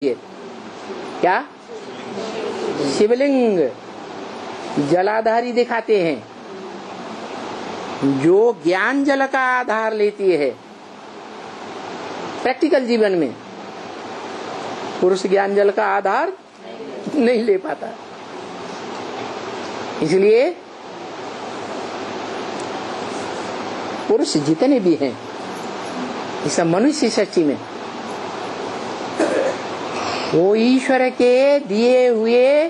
ये क्या शिवलिंग जलाधारी दिखाते हैं, जो ज्ञान जल का आधार लेती है। प्रैक्टिकल जीवन में पुरुष ज्ञान जल का आधार नहीं ले पाता, इसलिए पुरुष जितने भी हैं इस मनुष्य सृष्टि में वो ईश्वर के दिए हुए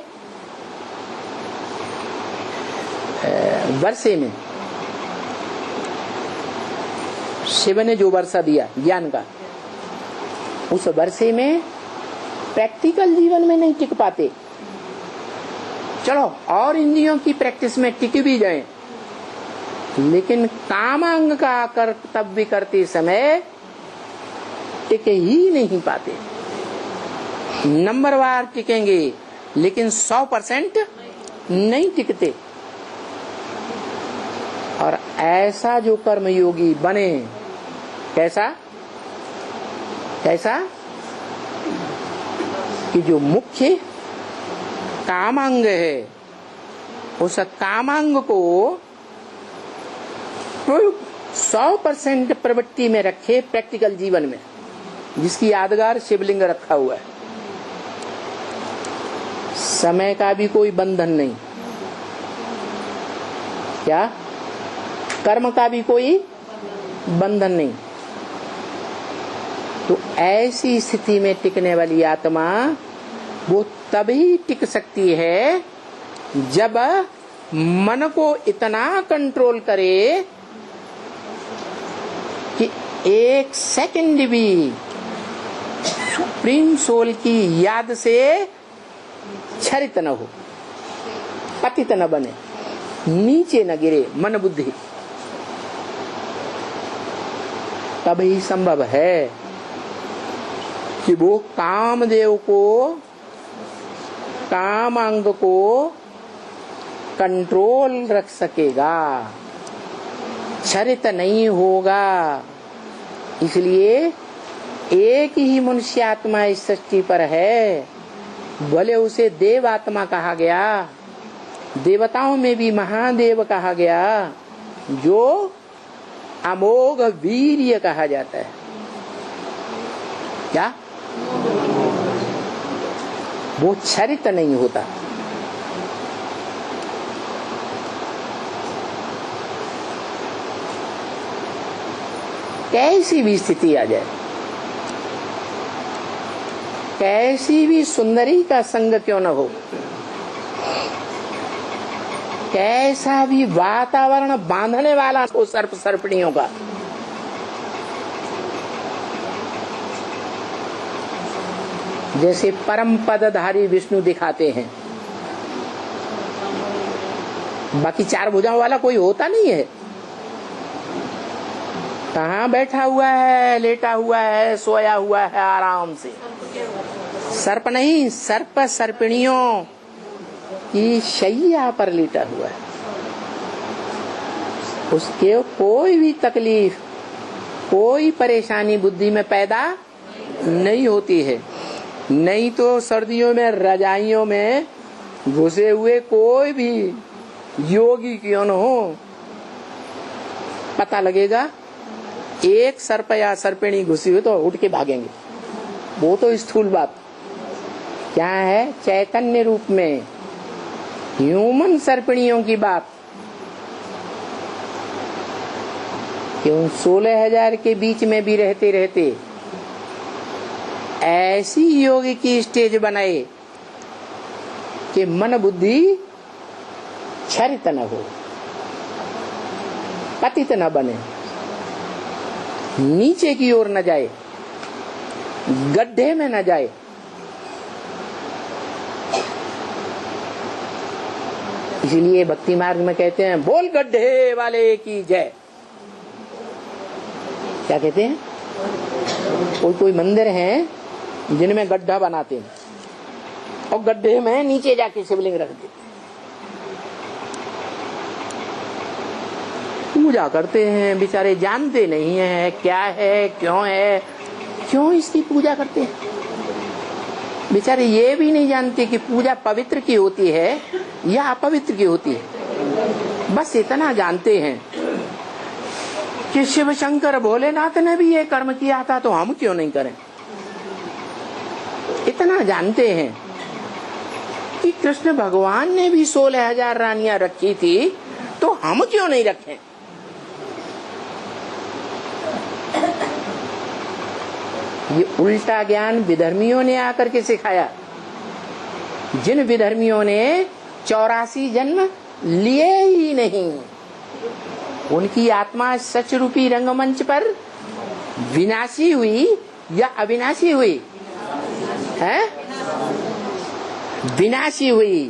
वर्षे में, शिव ने जो वर्षा दिया ज्ञान का, उस वर्षे में प्रैक्टिकल जीवन में नहीं टिक पाते। चलो और इंद्रियों की प्रैक्टिस में टिक भी जाएं, लेकिन कामांग का कर्तव्य करते समय टिक ही नहीं पाते। नंबरवार टिकेंगे लेकिन 100% नहीं टिकते। और ऐसा जो कर्मयोगी बने, कैसा कैसा कि जो मुख्य कामांग है उस कामांग को 100% प्रवृत्ति में रखे प्रैक्टिकल जीवन में, जिसकी यादगार शिवलिंग रखा हुआ है। समय का भी कोई बंधन नहीं, क्या कर्म का भी कोई बंधन नहीं। तो ऐसी स्थिति में टिकने वाली आत्मा वो तभी टिक सकती है जब मन को इतना कंट्रोल करे कि एक सेकंड भी सुप्रीम सोल की याद से क्षरित न हो, पतित न बने, नीचे न गिरे मन बुद्धि। तभी संभव है कि वो कामदेव को, कामांग को कंट्रोल रख सकेगा, क्षरित नहीं होगा। इसलिए एक ही मनुष्य आत्मा इस सृष्टि पर है, भले उसे देव आत्मा कहा गया, देवताओं में भी महादेव कहा गया, जो अमोघ वीर्य कहा जाता है। क्या वो क्षरित नहीं होता। कैसी भी स्थिति आ जाए, कैसी भी सुंदरी का संग क्यों न हो, कैसा भी वातावरण बांधने वाला हो सर्प सर्पणियों का, जैसे परम पदधारी विष्णु दिखाते हैं, बाकी चार भुजाओं वाला कोई होता नहीं है। कहाँ बैठा हुआ है, लेटा हुआ है, सोया हुआ है आराम से। सर्प नहीं, सर्प सर्पिणियों की शैया पर लेटा हुआ है। उसके कोई भी तकलीफ, कोई परेशानी बुद्धि में पैदा नहीं होती है। नहीं तो सर्दियों में रजाइयों में घुसे हुए कोई भी योगी क्यों न हो, पता लगेगा एक सर्प या सर्पिणी घुसी हुई तो उठ के भागेंगे। वो तो स्थूल बात क्या है, चैतन्य रूप में ह्यूमन सर्पिणियों की बात कि उन 16,000 के बीच में भी रहते रहते ऐसी योगी की स्टेज बनाए कि मन बुद्धि क्षरित न हो, पतित न बने, नीचे की ओर न जाए, गड्ढे में न जाए। इसलिए भक्ति मार्ग में कहते हैं, बोल गड्ढे वाले की जय। क्या कहते हैं, कोई मंदिर है जिनमें गड्ढा बनाते हैं और गड्ढे में नीचे जाके शिवलिंग रख देते, पूजा करते हैं, बेचारे जानते नहीं है क्या है, क्यों है, क्यों इसकी पूजा करते हैं। बेचारे ये भी नहीं जानते कि पूजा पवित्र की होती है या अपवित्र की होती है। बस इतना जानते हैं कि शिव शंकर भोलेनाथ ने भी ये कर्म किया था तो हम क्यों नहीं करें। इतना जानते हैं कि कृष्ण भगवान ने भी 16,000 रानियां रखी थी तो हम क्यों नहीं रखें। ये उल्टा ज्ञान विधर्मियों ने आकर के सिखाया। जिन विधर्मियों ने 84 जन्म लिए ही नहीं, उनकी आत्मा सच रूपी रंगमंच पर विनाशी हुई या अविनाशी हुई है? विनाशी हुई।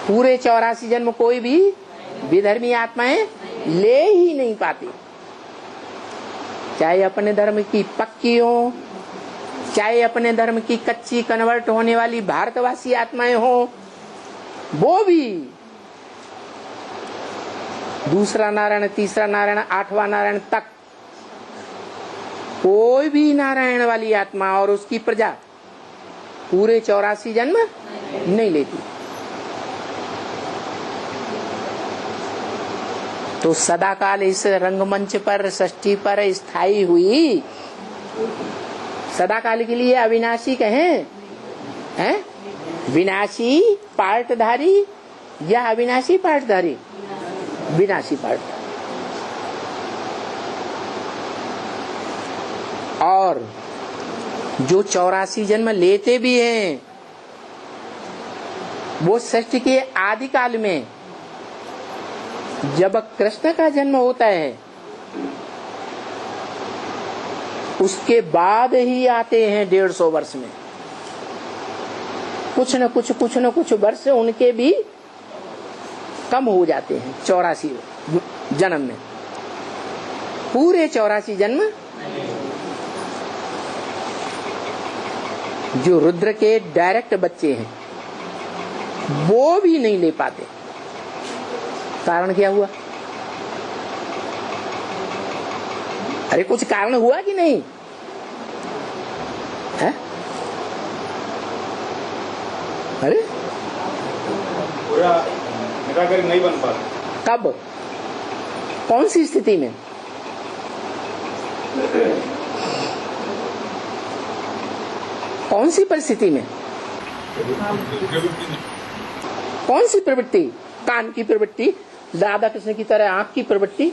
पूरे 84 जन्म कोई भी विधर्मी आत्माएं ले ही नहीं पाती, चाहे अपने धर्म की पक्की हो, चाहे अपने धर्म की कच्ची कन्वर्ट होने वाली भारतवासी आत्माएं हो, वो भी दूसरा नारायण, तीसरा नारायण, 8वां नारायण तक कोई भी नारायण वाली आत्मा और उसकी प्रजा पूरे 84 जन्म नहीं लेती। तो सदाकाल इस रंगमंच पर, षष्ठी पर स्थायी हुई, सदाकाल के लिए अविनाशी कहें, हैं? विनाशी पार्टधारी या अविनाशी पार्टधारी? विनाशी पार्ट। और जो 84 जन्म लेते भी हैं वो सृष्टि के आदि काल में जब कृष्ण का जन्म होता है उसके बाद ही आते हैं 150 वर्ष में। कुछ न कुछ वर्ष उनके भी कम हो जाते हैं 84 जन्म में। पूरे 84 जन्म जो रुद्र के डायरेक्ट बच्चे हैं वो भी नहीं ले पाते। कारण क्या हुआ? अरे कुछ कारण हुआ कि नहीं है? अरे पूरा निराकरण नहीं बन पाता। कब? कौन सी स्थिति में? कौन सी परिस्थिति में? कौन सी प्रवृत्ति? कान की प्रवृत्ति, राधा कृष्ण की तरह आंख की प्रवृत्ति?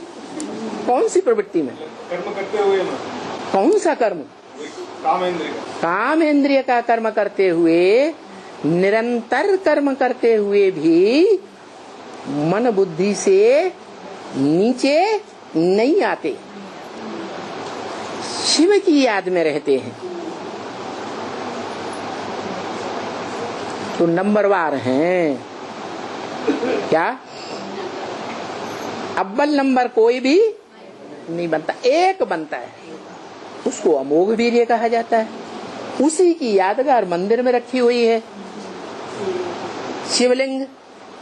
कौन सी प्रवृत्ति में? कर्म करते हुए ना। कौन सा कर्म? काम इंद्रिय का कर्म करते हुए, निरंतर कर्म करते हुए भी मन बुद्धि से नीचे नहीं आते, शिव की याद में रहते हैं। तो नंबरवार हैं क्या? अव्वल नंबर कोई भी नहीं बनता, एक बनता है, उसको अमोघ वीर्य कहा जाता है। उसी की यादगार मंदिर में रखी हुई है। शिवलिंग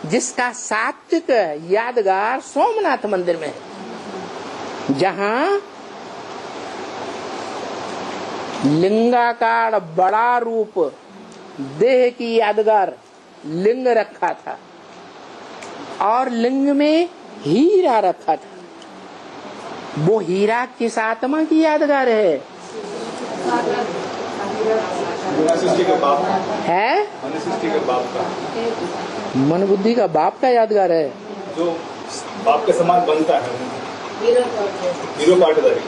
जिसका सात्विक यादगार सोमनाथ मंदिर में है, जहां लिंगाकार बड़ा रूप देह की यादगार लिंग रखा था और लिंग में हीरा रखा था। वो हीरा किस आत्मा की यादगार है? है मन बुद्धि का बाप का यादगार है, जो बाप के समान बनता है। हीरो पाटधारी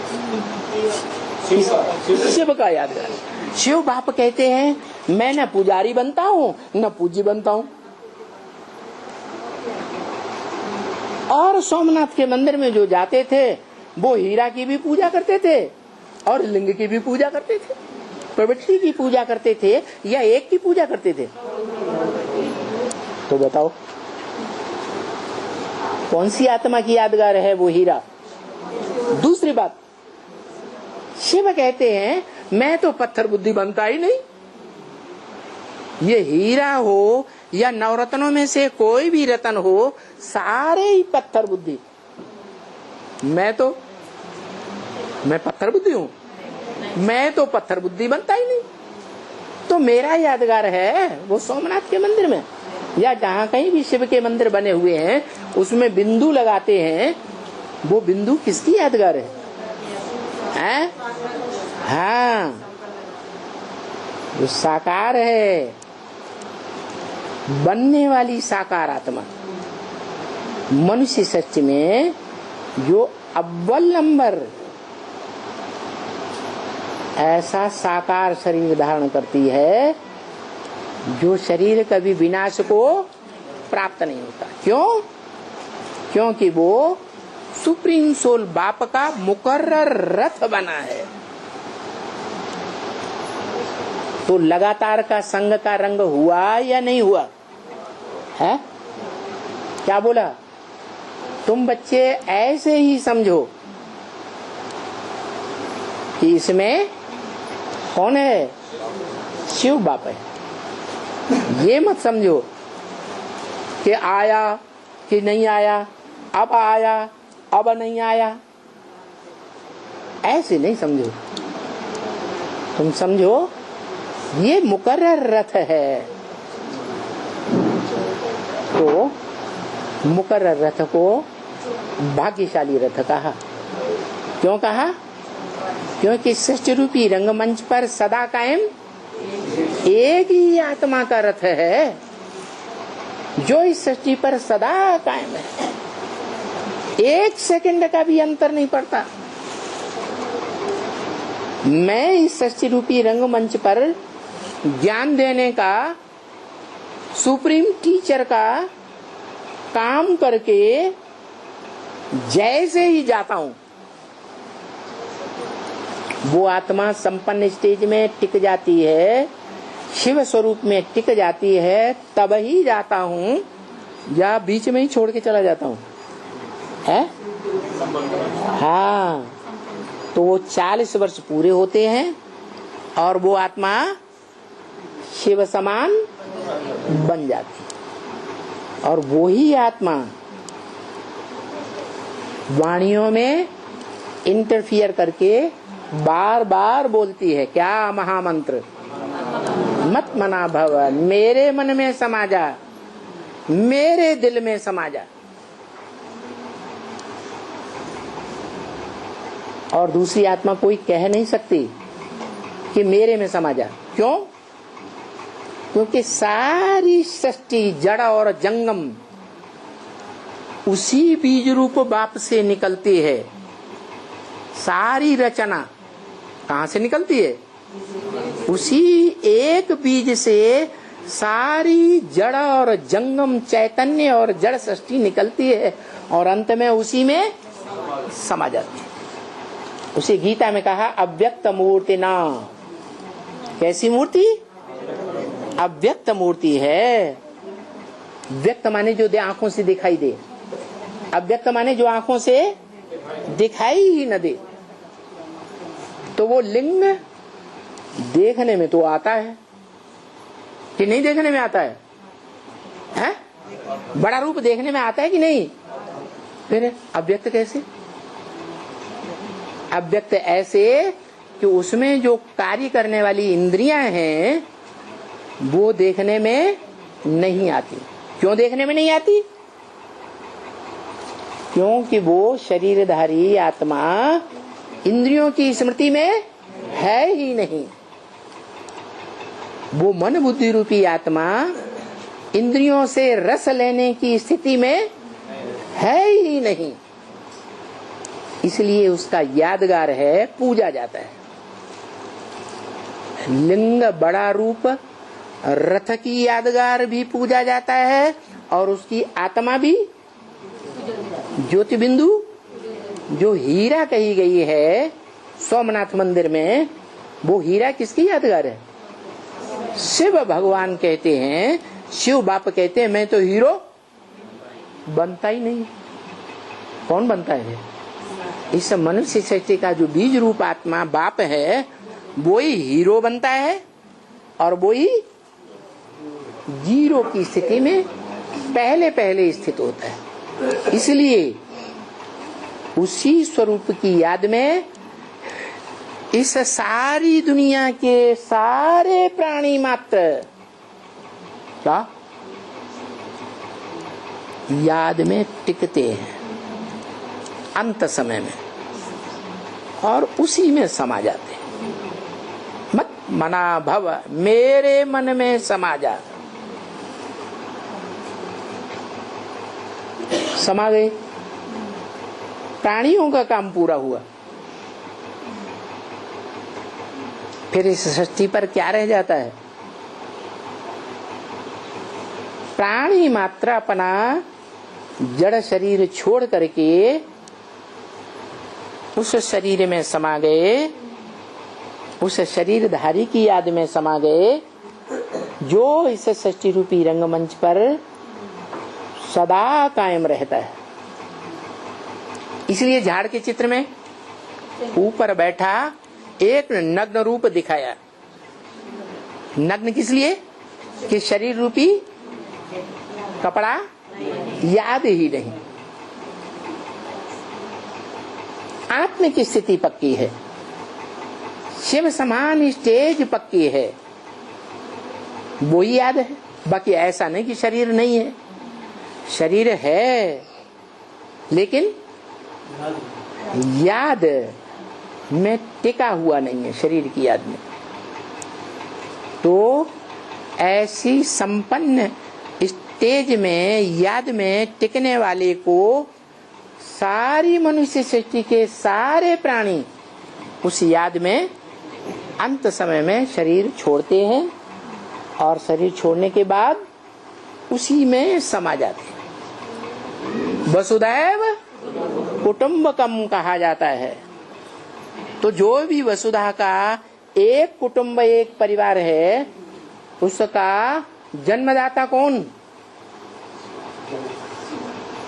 शिव का यादगार। शिव बाप कहते हैं मैं न पुजारी बनता हूँ न पूज्य बनता हूँ। और सोमनाथ के मंदिर में जो जाते थे वो हीरा की भी पूजा करते थे और लिंग की भी पूजा करते थे, प्रवृत्ति की पूजा करते थे या एक की पूजा करते थे? तो बताओ कौन सी आत्मा की यादगार है वो हीरा? दूसरी बात, शिव कहते हैं मैं तो पत्थर बुद्धि बनता ही नहीं। ये हीरा हो या नवरत्नों में से कोई भी रत्न हो, सारे ही पत्थर बुद्धि। मैं पत्थर बुद्धि हूँ, मैं तो पत्थर बुद्धि बनता ही नहीं। तो मेरा यादगार है वो सोमनाथ के मंदिर में, या जहाँ कहीं भी शिव के मंदिर बने हुए हैं उसमें बिंदु लगाते हैं, वो बिंदु किसकी यादगार है? हैं? हाँ, जो साकार है, बनने वाली साकार आत्मा, मनुष्य सृष्टि में जो अव्वल नंबर ऐसा साकार शरीर धारण करती है, जो शरीर कभी विनाश को प्राप्त नहीं होता। क्यों? क्योंकि वो सुप्रीम सोल बाप का मुकर्रर रथ बना है। तो लगातार का संग का रंग हुआ या नहीं हुआ है? क्या बोला? तुम बच्चे ऐसे ही समझो कि इसमें कौन है? शिव बाप है। ये मत समझो कि आया कि नहीं आया, अब आया अब नहीं आया, ऐसे नहीं समझो। तुम समझो ये मुकर्रर रथ है। तो मुकर्रर रथ को भाग्यशाली रथ कहा। क्यों कहा? क्योंकि सृष्टि रूपी रंगमंच पर सदा कायम एक ही आत्मा का रथ है, जो इस सृष्टि पर सदा कायम है। एक सेकंड का भी अंतर नहीं पड़ता। मैं इस सृष्टि रूपी रंगमंच पर ज्ञान देने का, सुप्रीम टीचर का काम करके जैसे ही जाता हूं, वो आत्मा संपन्न स्टेज में टिक जाती है, शिव स्वरूप में टिक जाती है, तब ही जाता हूं, या बीच में ही छोड़ के चला जाता हूं है? हाँ, तो वो 40 वर्ष पूरे होते हैं और वो आत्मा शिव समान बन जाती है। और वो ही आत्मा वाणियों में इंटरफियर करके बार बार बोलती है, क्या महामंत्र? मत मना भव, मेरे मन में समा जा, मेरे दिल में समा जा। और दूसरी आत्मा कोई कह नहीं सकती कि मेरे में समा जा। क्यों? क्योंकि सारी सृष्टि जड़ और जंगम उसी बीज रूप बाप से निकलती है। सारी रचना कहाँ से निकलती है? उसी एक बीज से सारी जड़ और जंगम चैतन्य और जड़ सृष्टि निकलती है और अंत में उसी में समा जाती है। उसी गीता में कहा अव्यक्त मूर्ति ना। कैसी मूर्ति? अव्यक्त मूर्ति है। व्यक्त माने जो आंखों से दिखाई दे, अव्यक्त माने जो आंखों से दिखाई ही न दे। तो वो लिंग देखने में तो आता है कि नहीं? देखने में आता है, हैं? बड़ा रूप देखने में आता है कि नहीं? फिर अव्यक्त कैसे? अव्यक्त ऐसे कि उसमें जो कार्य करने वाली इंद्रियां हैं वो देखने में नहीं आती। क्यों देखने में नहीं आती? क्योंकि वो शरीरधारी आत्मा इंद्रियों की स्मृति में है ही नहीं। वो मन बुद्धि रूपी आत्मा इंद्रियों से रस लेने की स्थिति में है ही नहीं। इसलिए उसका यादगार है, पूजा जाता है। लिंग बड़ा रूप रथ की यादगार भी पूजा जाता है और उसकी आत्मा भी ज्योति बिंदु जो हीरा कही गई है सोमनाथ मंदिर में, वो हीरा किसकी यादगार है? शिव भगवान कहते हैं, शिव बाप कहते हैं मैं तो हीरो बनता ही नहीं। कौन बनता है? इस मनुष्य सृष्टि का जो बीज रूप आत्मा बाप है वो ही हीरो बनता है और वो ही जीरो की स्थिति में पहले पहले स्थित होता है। इसलिए उसी स्वरूप की याद में इस सारी दुनिया के सारे प्राणी मात्र क्या याद में टिकते हैं अंत समय में, और उसी में समा जाते हैं। मत मना भव, मेरे मन में समा जा। समा गए, प्राणियों का काम पूरा हुआ। फिर इस सृष्टि पर क्या रह जाता है? प्राणी मात्र अपना जड़ शरीर छोड़ करके उस शरीर में समा गए, उस शरीरधारी की याद में समा गए, जो इस सृष्टि रूपी रंगमंच पर सदा कायम रहता है। इसलिए झाड़ के चित्र में ऊपर बैठा एक नग्न रूप दिखाया। नग्न किस लिए? कि शरीर रूपी कपड़ा याद ही नहीं। आत्म की स्थिति पक्की है, शिव समान स्टेज पक्की है, वो ही याद है। बाकी ऐसा नहीं कि शरीर नहीं है, शरीर है, लेकिन याद में टिका हुआ नहीं है, शरीर की याद में। तो ऐसी संपन्न स्टेज में याद में टिकने वाले को सारी मनुष्य सृष्टि के सारे प्राणी उस याद में अंत समय में शरीर छोड़ते हैं, और शरीर छोड़ने के बाद उसी में समा जाते हैं। वसुदैव कुटुंबकम कहा जाता है। तो जो भी वसुधा का एक कुटुंब एक परिवार है, उसका जन्मदाता कौन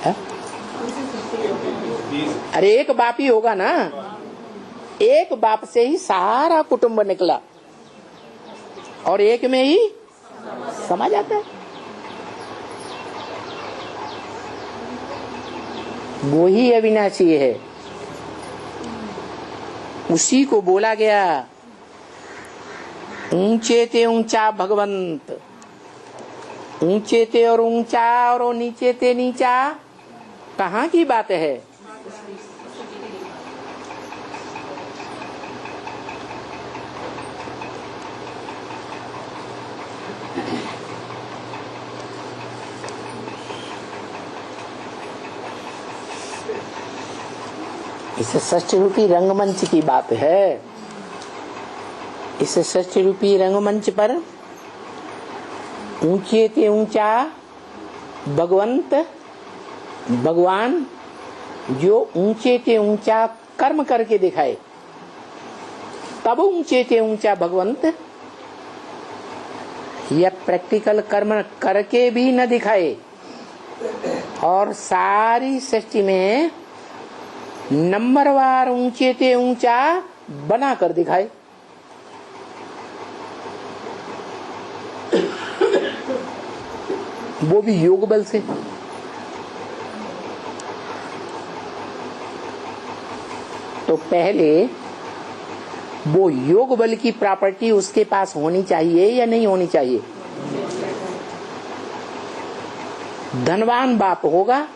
है? अरे एक बाप ही होगा ना, एक बाप से ही सारा कुटुंब निकला और एक में ही समा जाता है। वो ही अविनाशी है, उसी को बोला गया ऊंचे ते ऊंचा भगवंत। ऊंचे ते और ऊंचा और नीचे ते नीचा कहाँ की बात है? इस षष्ठ रूपी रंगमंच की बात है। इस षष्ठ रूपी रंगमंच पर ऊंचे ते ऊंचा भगवंत भगवान जो ऊंचे ते ऊंचा कर्म करके दिखाए, तब ऊंचे ते ऊंचा भगवंत या प्रैक्टिकल कर्म करके भी न दिखाए और सारी सृष्टि में नंबरवार ऊंचे ते ऊंचा बना कर दिखाए। वो भी योग बल से। तो पहले वो योग बल की प्रॉपर्टी उसके पास होनी चाहिए या नहीं होनी चाहिए? धनवान बाप होगा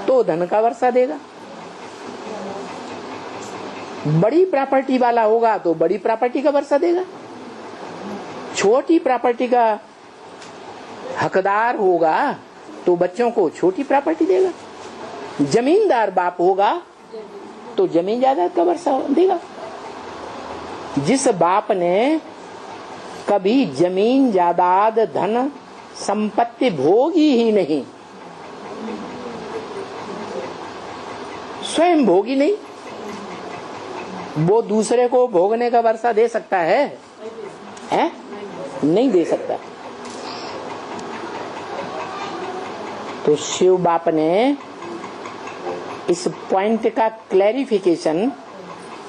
तो धन का वर्षा देगा, बड़ी प्रॉपर्टी वाला होगा तो बड़ी प्रॉपर्टी का वर्षा देगा, छोटी प्रॉपर्टी का हकदार होगा तो बच्चों को छोटी प्रॉपर्टी देगा, जमींदार बाप होगा तो जमीन जायदाद का वर्षा देगा। जिस बाप ने कभी जमीन जायदाद धन संपत्ति भोगी ही नहीं, स्वयं भोगी नहीं, वो दूसरे को भोगने का वर्षा दे सकता है? नहीं दे सकता। तो शिव बाप ने इस पॉइंट का क्लैरिफिकेशन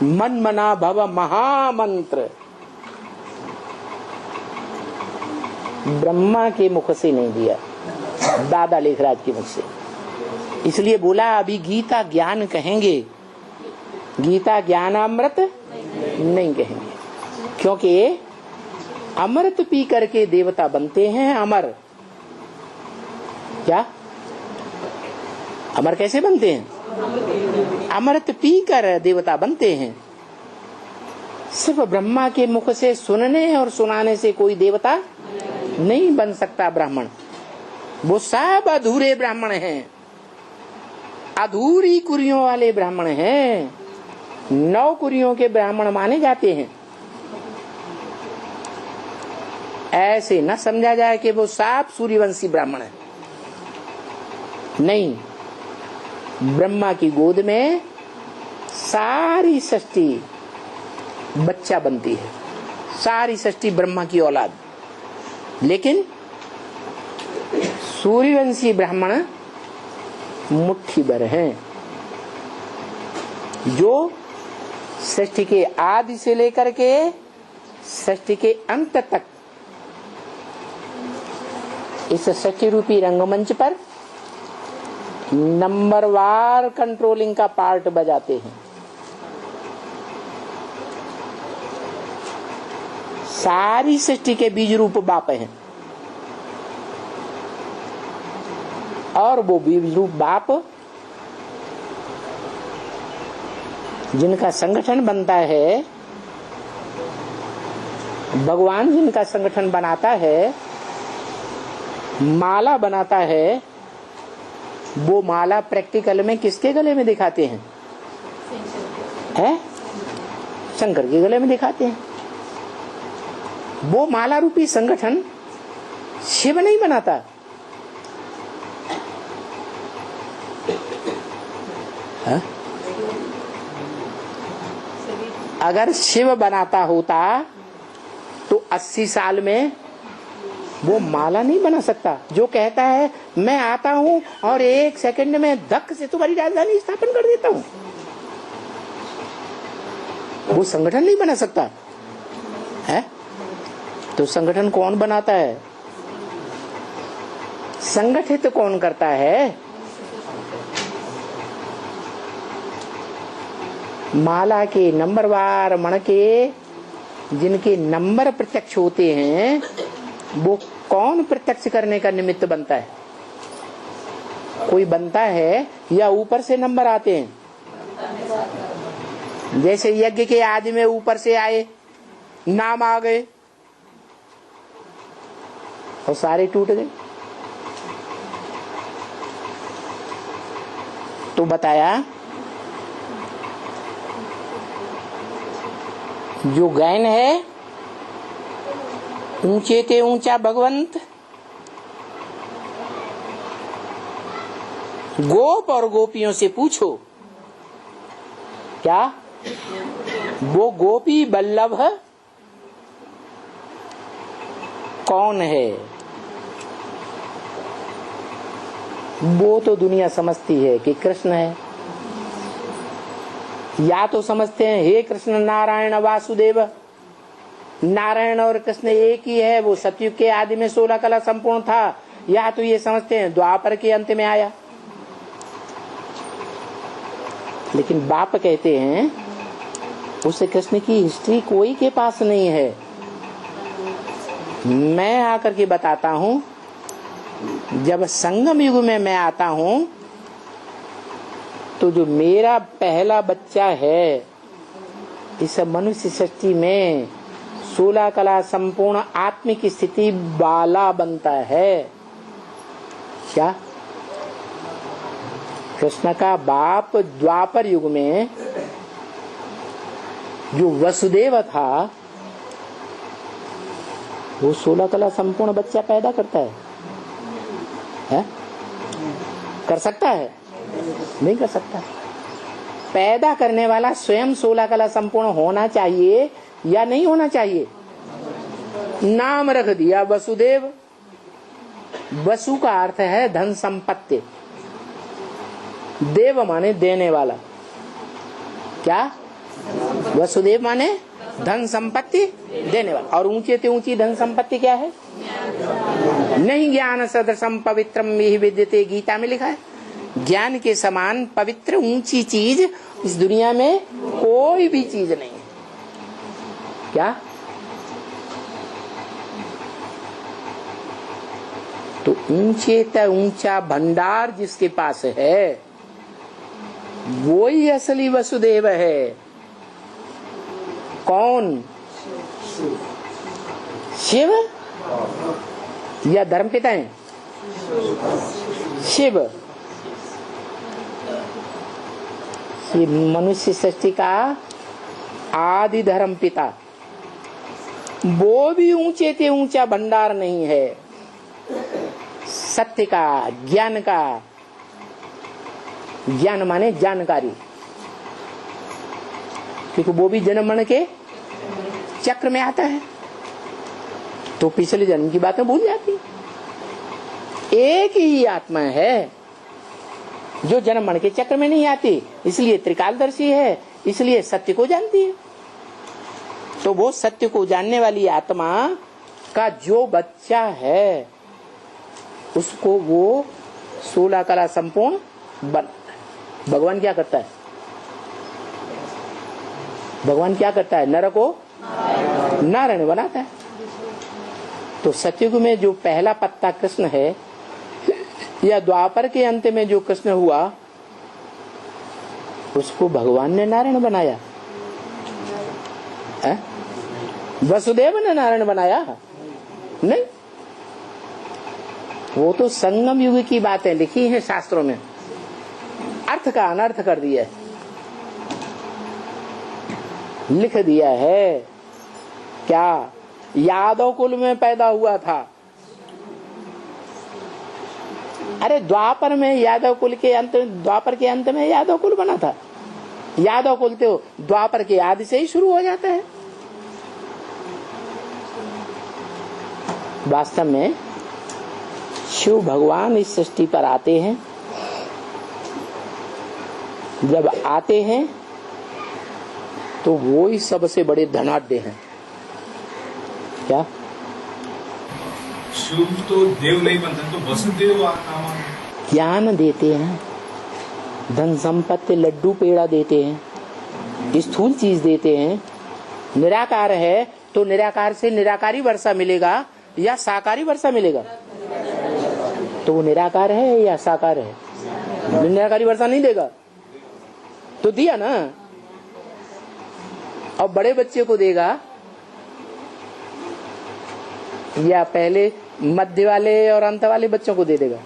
मन मना भव महामंत्र ब्रह्मा के मुख से नहीं दिया, दादा लेखराज के मुख से। इसलिए बोला अभी गीता ज्ञान कहेंगे, गीता ज्ञानामृत नहीं कहेंगे, क्योंकि अमृत पी करके देवता बनते हैं। अमर क्या, अमर कैसे बनते हैं? अमृत पी कर देवता बनते हैं। सिर्फ ब्रह्मा के मुख से सुनने और सुनाने से कोई देवता नहीं बन सकता। ब्राह्मण वो सब अधूरे ब्राह्मण हैं, अधूरी कुरियों वाले ब्राह्मण हैं। 9 कुरियों के ब्राह्मण माने जाते हैं। ऐसे न समझा जाए कि वो सब सूर्यवंशी ब्राह्मण है। नहीं, ब्रह्मा की गोद में सारी सृष्टि बच्चा बनती है, सारी सृष्टि ब्रह्मा की औलाद। लेकिन सूर्यवंशी ब्राह्मण मुट्ठी भर हैं, जो सृष्टि के आदि से लेकर के सृष्टि के अंत तक इस सृष्टि रूपी रंगमंच पर नंबरवार कंट्रोलिंग का पार्ट बजाते हैं। सारी सृष्टि के बीज रूप बाप हैं, और वो बीज रूप बाप जिनका संगठन बनता है, भगवान जिनका संगठन बनाता है, माला बनाता है, वो माला प्रैक्टिकल में किसके गले में दिखाते हैं? शंकर के गले में दिखाते हैं। वो माला रूपी संगठन शिव नहीं बनाता। अगर शिव बनाता होता तो 80 साल में वो माला नहीं बना सकता। जो कहता है मैं आता हूं और 1 सेकंड में धक से तुम्हारी राजधानी स्थापन कर देता हूं, वो संगठन नहीं बना सकता है। तो संगठन कौन बनाता है? संगठित कौन करता है? माला के नंबरवार मण के जिनके नंबर प्रत्यक्ष होते हैं, वो कौन प्रत्यक्ष करने का निमित्त बनता है? कोई बनता है या ऊपर से नंबर आते हैं? जैसे यज्ञ के आदि में ऊपर से आए, नाम आ गए और सारे टूट गए। तो बताया जो गायन है, ऊंचे ते ऊंचा भगवंत, गोप और गोपियों से पूछो क्या वो गोपी बल्लभ कौन है? वो तो दुनिया समझती है कि कृष्ण है, या तो समझते हैं हे कृष्ण नारायण वासुदेव, नारायण और कृष्ण एक ही है, वो सतयुग के आदि में 16 कला संपूर्ण था, या तो ये समझते हैं द्वापर के अंत में आया। लेकिन बाप कहते हैं उस कृष्ण की हिस्ट्री कोई के पास नहीं है। मैं आकर के बताता हूं, जब संगम युग में मैं आता हूं तो जो मेरा पहला बच्चा है इस मनुष्य सृष्टि में 16 कला संपूर्ण आत्मिक स्थिति वाला बनता है। क्या? कृष्ण का बाप द्वापर युग में जो वसुदेव था, वो 16 कला संपूर्ण बच्चा पैदा करता है? कर सकता है? नहीं कर सकता। पैदा करने वाला स्वयं 16 कला संपूर्ण होना चाहिए या नहीं होना चाहिए? नाम रख दिया वसुदेव। वसु का अर्थ है धन संपत्ति, देव माने देने वाला। क्या? वसुदेव माने धन संपत्ति देने वाला। और ऊंचे से ऊंची धन संपत्ति क्या है? नहीं ज्ञान सदृशम पवित्रम यही विद्यते, गीता में लिखा है। ज्ञान के समान पवित्र ऊंची चीज इस दुनिया में कोई भी चीज नहीं है। क्या? तो ऊंचे त ऊंचा भंडार जिसके पास है वो ही असली वसुदेव है। कौन? शिव या धर्मपिता है? शिव। ये मनुष्य सृष्टि का आदि धर्म पिता, वो भी ऊंचे से ऊंचा भंडार नहीं है सत्य का, ज्ञान का। ज्ञान माने जानकारी, क्योंकि वो भी जन्म मरण के चक्र में आता है, तो पिछले जन्म की बातें भूल जाती। एक ही आत्मा है जो जन्म मरण के चक्र में नहीं आती, इसलिए त्रिकालदर्शी है, इसलिए सत्य को जानती है। तो वो सत्य को जानने वाली आत्मा का जो बच्चा है उसको वो 16 कला संपूर्ण बन। भगवान क्या करता है? भगवान क्या करता है? नर को नारायण बनाता है। तो सतयुग में जो पहला पत्ता कृष्ण है, या द्वापर के अंत में जो कृष्ण हुआ, उसको भगवान ने नारायण बनाया? वसुदेव ने नारायण बनाया? नहीं, वो तो संगम युग की बातें लिखी हैं शास्त्रों में, अर्थ का अनर्थ कर दिया है, लिख दिया है। क्या? यादव कुल में पैदा हुआ था। अरे द्वापर में यादव कुल के अंत, द्वापर के अंत में यादव कुल बना था। यादव कुल तो द्वापर के आदि से ही शुरू हो जाता है। वास्तव में शिव भगवान इस सृष्टि पर आते हैं। जब आते हैं तो वो ही सबसे बड़े धनाढ्य हैं। क्या? शिव तो देव नहीं बनते, तो वसुदेव नाम ज्ञान देते हैं, धन संपत्ति, लड्डू पेड़ा देते हैं, स्थूल चीज देते हैं। निराकार है तो निराकार से निराकारी वर्षा मिलेगा या साकारी वर्षा मिलेगा? तो वो निराकार है या साकार है? निराकारी वर्षा नहीं देगा तो दिया ना। अब बड़े बच्चे को देगा या पहले मध्य वाले और अंत वाले बच्चों को दे देगा?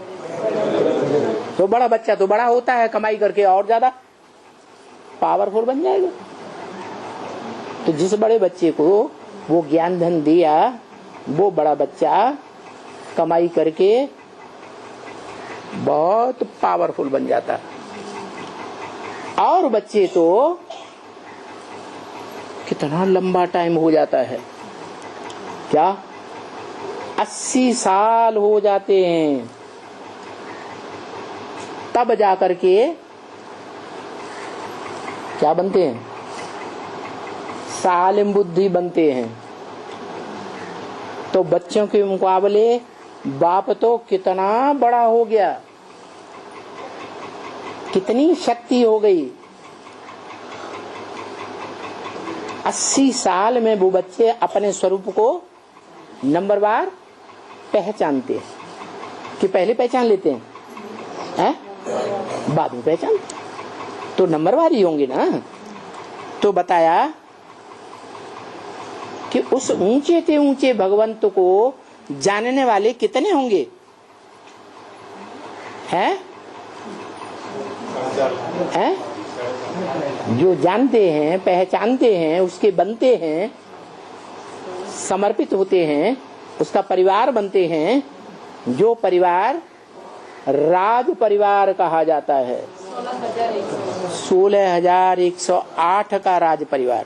तो बड़ा बच्चा तो बड़ा होता है, कमाई करके और ज्यादा पावरफुल बन जाएगा। तो जिस बड़े बच्चे को वो ज्ञान धन दिया, वो बड़ा बच्चा कमाई करके बहुत पावरफुल बन जाता। और बच्चे तो कितना लंबा टाइम हो जाता है, क्या 80 साल हो जाते हैं, तब जाकर के क्या बनते हैं? सालिम बुद्धि बनते हैं। तो बच्चों के मुकाबले बाप तो कितना बड़ा हो गया, कितनी शक्ति हो गई। 80 साल में वो बच्चे अपने स्वरूप को नंबरवार पहचानते हैं। कि पहले पहचान लेते हैं, बाद में पहचान, तो नंबरवार ही होंगे ना। तो बताया कि उस ऊंचे से ऊंचे भगवंत को जानने वाले कितने होंगे? हैं? जो जानते हैं, पहचानते हैं, उसके बनते हैं, समर्पित होते हैं, उसका परिवार बनते हैं, जो परिवार राज परिवार कहा जाता है। 16,108 का राज परिवार।